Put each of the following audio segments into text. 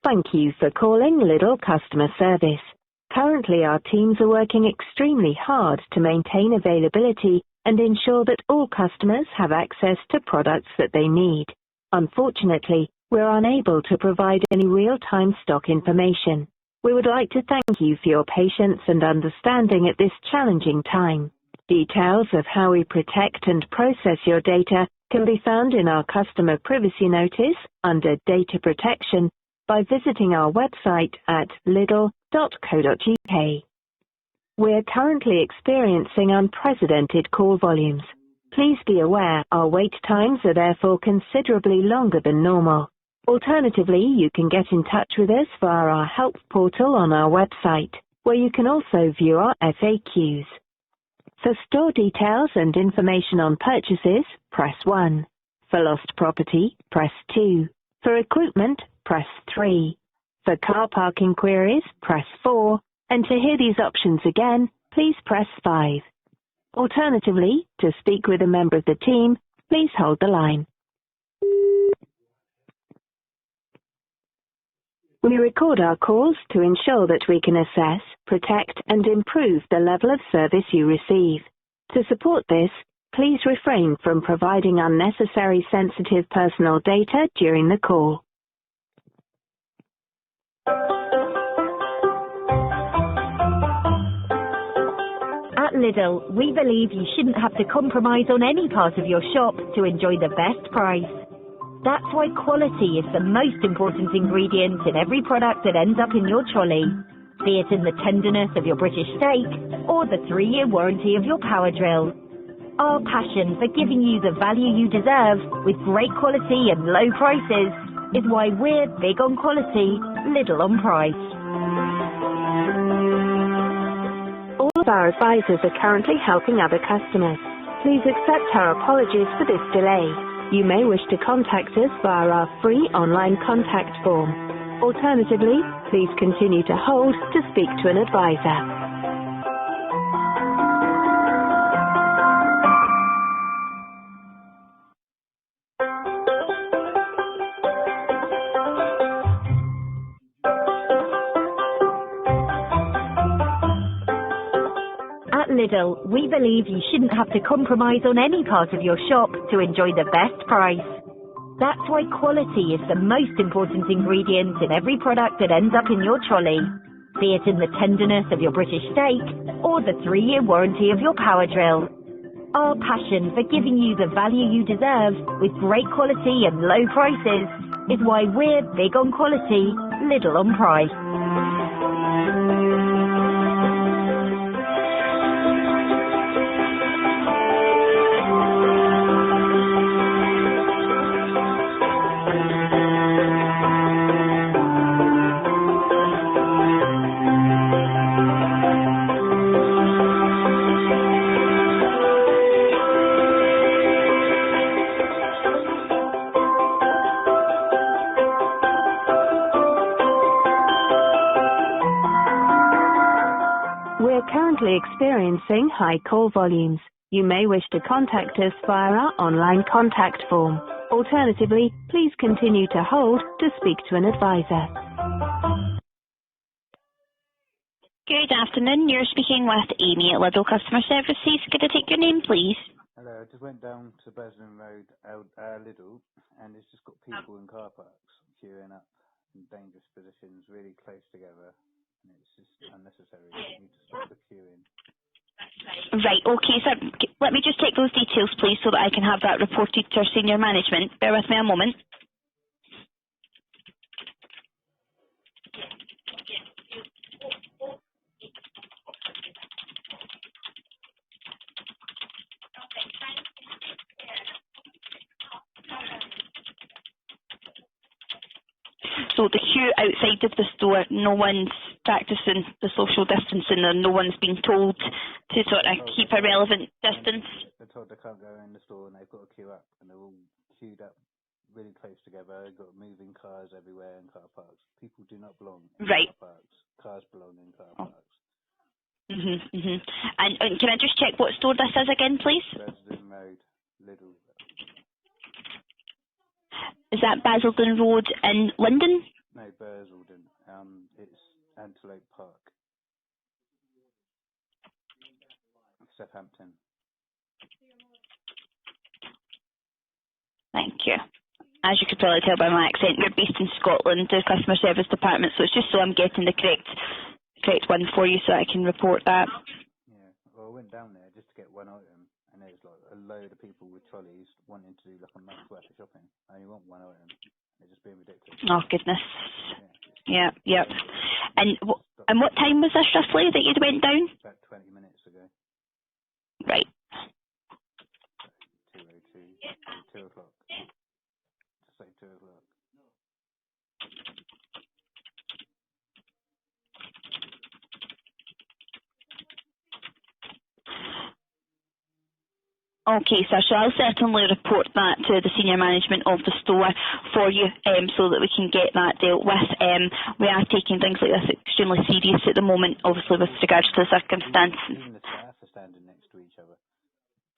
Thank you for calling Lidl Customer Service. Currently, our teams are working extremely hard to maintain availability and ensure that all customers have access to products that they need. Unfortunately, we're unable to provide any real-time stock information. We would like to thank you for your patience and understanding at this challenging time. Details of how we protect and process your data can be found in our customer privacy notice under Data Protection by visiting our website at lidl.co.uk. We're currently experiencing unprecedented call volumes. Please be aware our wait times are therefore considerably longer than normal. Alternatively, you can get in touch with us via our help portal on our website, where you can also view our FAQs. For store details and information on purchases, press 1. For lost property, press 2. For recruitment, press 3. For car parking queries, press 4. And to hear these options again, please press 5. Alternatively, to speak with a member of the team, please hold the line. We record our calls to ensure that we can assess, protect, and improve the level of service you receive. To support this, please refrain from providing unnecessary sensitive personal data during the call. At Lidl, we believe you shouldn't have to compromise on any part of your shop to enjoy the best price. That's why quality is the most important ingredient in every product that ends up in your trolley, be it in the tenderness of your British steak or the 3-year warranty of your power drill. Our passion for giving you the value you deserve with great quality and low prices is why we're big on quality, little on price. All of our advisors are currently helping other customers. Please accept our apologies for this delay. You may wish to contact us via our free online contact form. Alternatively, please continue to hold to speak to an advisor. At Lidl, we believe you shouldn't have to compromise on any part of your shop to enjoy the best price. That's why quality is the most important ingredient in every product that ends up in your trolley, be it in the tenderness of your British steak or the 3-year warranty of your power drill. Our passion for giving you the value you deserve with great quality and low prices is why we're big on quality, little on price. We're currently experiencing high call volumes. You may wish to contact us via our online contact form. Alternatively, please continue to hold to speak to an advisor. Good afternoon. You're speaking with Amy at Lidl Customer Services. Could I take your name, please? Hello, I just went down to Breslin Road, Lidl, and it's just got people in car parks queuing up in dangerous positions, really close together, and it's just unnecessary. You need to stop the queuing. Right, okay, so let me just take those details, please, so that I can have that reported to our senior management. Bear with me a moment. So the queue outside of the store, no one's practicing the social distancing, and no one's being told to sort of keep a relevant distance. They're told they can't go in the store and they've got to queue up, and they're all queued up really close together. They've got moving cars everywhere in car parks. People do not belong in car parks. Cars belong in car parks. And can I just check what store this is again, please? Basildon Road, Lidl. Is that Basildon Road in London? No, Bursaldon. It's Antelope Park, Southampton. Thank you. As you could probably tell by my accent, you're based in Scotland, the customer service department, so it's just so I'm getting the correct one for you so I can report that. Yeah, well, I went down there just to get one item, and there's like a load of people with trolleys wanting to do like a month's worth of shopping. I only want one item. They're just being ridiculous. Oh, goodness. Yeah. Yep. And what time was this roughly that you went down? About 20 minutes ago. Right. 2 o'clock. Just say 2 o'clock. Okay, sir, so I'll certainly report that to the senior management of the store for you so that we can get that dealt with. We are taking things like this extremely serious at the moment, obviously with regards to the circumstance. Even the staff are standing next to each other.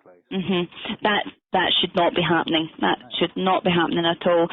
Close. That should not be happening. That should not be happening at all.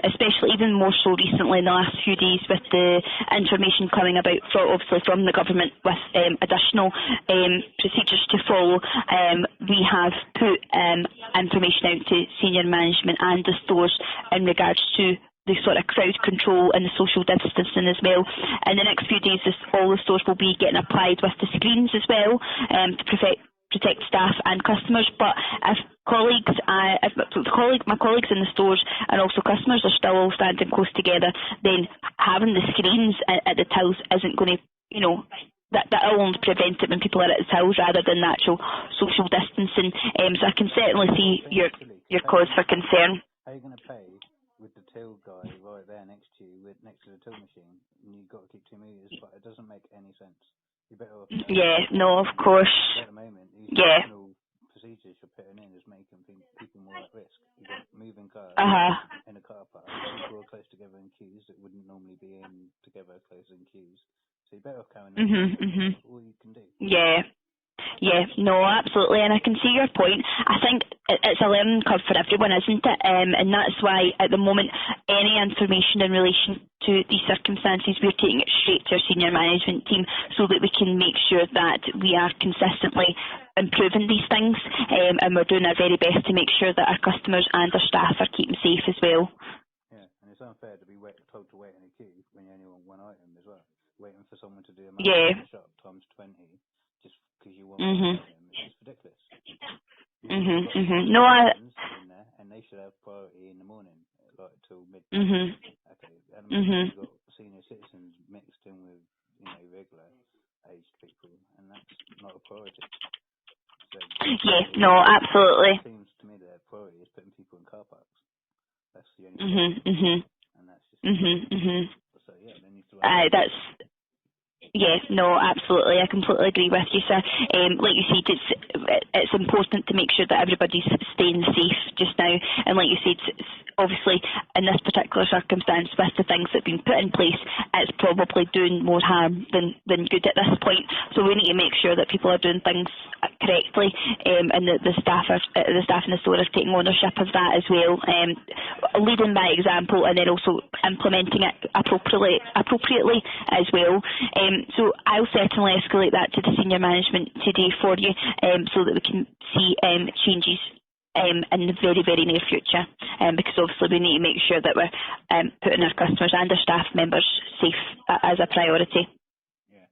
Especially even more so recently in the last few days with the information coming about obviously from the government with additional procedures to follow. We have put information out to senior management and the stores in regards to the sort of crowd control and the social distancing as well. In the next few days, all the stores will be getting applied with the screens as well to protect staff and customers. But if my colleagues in the stores and also customers are still all standing close together, then having the screens at the tills isn't going to, that will only prevent it when people are at the tills rather than the actual social distancing. So I can certainly see your cause for concern. How are you going to pay with the till guy right there next to you, next to the till machine, and you've got to keep 2 meters? But it doesn't make any sense. You're better off. Yeah, no, of course. At the moment, these traditional procedures you're putting in is making people more at risk. You've got moving cars in a car park. People are close together in queues that wouldn't normally be in together close in queues. So you're better off carrying on. All you can do. Yeah, no, absolutely, and I can see your point. I think it's a learning curve for everyone, isn't it? And that's why at the moment, any information in relation to these circumstances, we're taking it straight to our senior management team so that we can make sure that we are consistently improving these things, and we're doing our very best to make sure that our customers and our staff are keeping safe as well. Yeah, and it's unfair to be told to wait in a queue when you only want one item as well. Waiting for someone to do a in the shop times 20 just because you want one item. It's ridiculous. No, in there, and they should have priority in the morning, like till midday. Okay, at the moment you've got senior citizens mixed in with regular aged people, and that's not a priority. So, no, absolutely. It seems to me that their priority is putting people in car parks. That's the only and that's just so yeah, they need to that's yes, no, absolutely. I completely agree with you, sir. Like you said, it's important to make sure that everybody's staying safe just now. And like you said, obviously in this particular circumstance, with the things that have been put in place, it's probably doing more harm than good at this point. So we need to make sure that people are doing things correctly, and that the staff in the store are taking ownership of that as well, leading by example, and then also implementing it appropriately as well. So I'll certainly escalate that to the senior management today for you, so that we can see changes in the very, very near future, because obviously we need to make sure that we're putting our customers and our staff members safe as a priority. Yeah.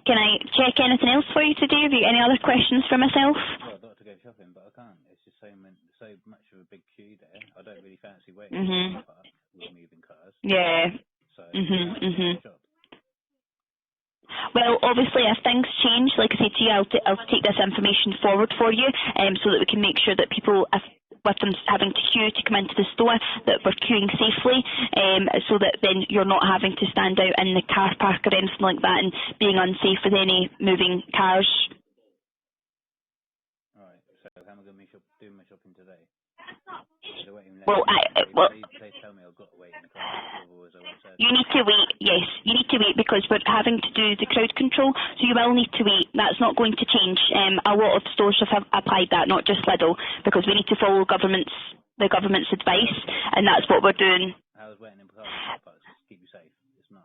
Can I check anything else for you today? Have you any other questions for myself? Well, I'd like to go shopping, but I can't. It's just so much of a big queue there. I don't really fancy waiting in the park with moving cars. Yeah. So, shop. Well, obviously, if things change, like I say to you, I'll take this information forward for you, so that we can make sure that people, with them having to queue to come into the store, that we're queuing safely, so that then you're not having to stand out in the car park or anything like that and being unsafe with any moving cars. Right, so how am I going to be doing my shopping today? They tell me I've got to wait in the car, otherwise I won't serve. You need to wait, yes. You need to wait because we're having to do the crowd control, so you will need to wait. That's not going to change. A lot of stores have applied that, not just Lidl, because we need to follow the government's advice, and that's what we're doing. How's hours waiting in car parks to keep you safe. It's not.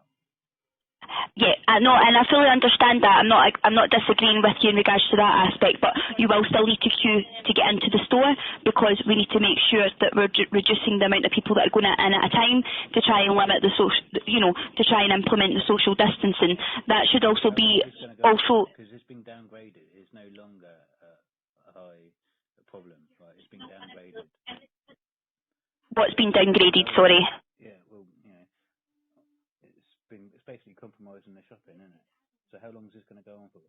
Yeah, I know, and I fully understand that. I'm not disagreeing with you in regards to that aspect, but you will still need to queue to get into the store because we need to make sure that we're reducing the amount of people that are going in at a time to try and limit the social, to try and implement the social distancing. That should also be because it's been downgraded. It's no longer a high problem. Right? It's been downgraded. What's been downgraded? Sorry. Yeah, well, it's basically compromising the shopping, isn't it? So how long is this going to go on for?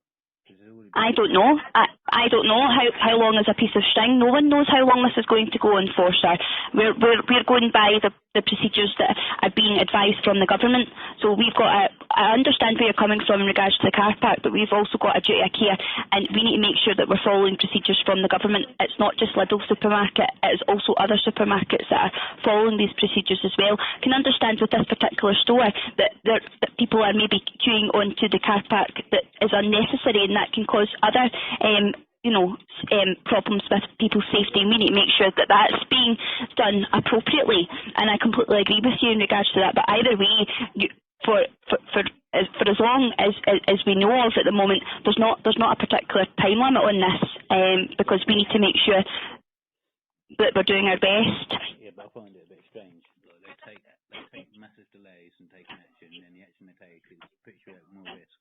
I don't know. I don't know how long is a piece of string. No one knows how long this is going to go on for, sir. We're going by the procedures that are being advised from the government. So we've got I understand where you're coming from in regards to the car park, but we've also got a duty of care, and we need to make sure that we're following procedures from the government. It's not just Lidl supermarket; it is also other supermarkets that are following these procedures as well. I can understand with this particular store that people are maybe queuing onto the car park that is unnecessary, and that can cause other problems with people's safety. We need to make sure that that's being done appropriately, and I completely agree with you in regards to that. But either way, for as long as we know of at the moment, there's not a particular time limit on this, because we need to make sure that we're doing our best. Yeah, but I find it a bit strange. Like they take massive delays and take an action, and the action they take puts you at more risk.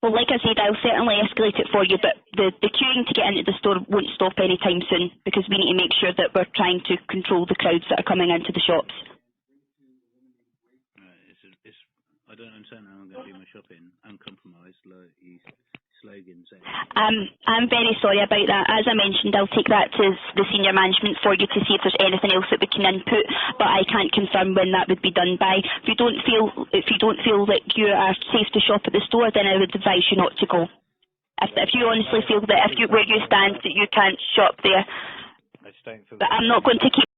Well, like I said, I'll certainly escalate it for you, but the queuing to get into the store won't stop anytime soon because we need to make sure that we're trying to control the crowds that are coming into the shops. I don't understand how I'm going to do my shopping uncompromised, like his slogan says. I'm very sorry about that. As I mentioned, I'll take that to the senior management for you to see if there's anything else that we can input, but I can't confirm when that would be done by. If you don't feel that you are safe to shop at the store, then I would advise you not to go. If you honestly feel that where you stand that you can't shop there, but I'm not going to keep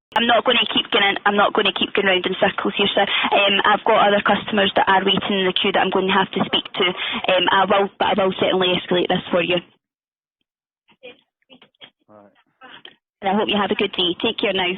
going round in circles here, sir. I've got other customers that are waiting in the queue that I'm going to have to speak to. I will certainly escalate this for you. Right. And I hope you have a good day. Take care now.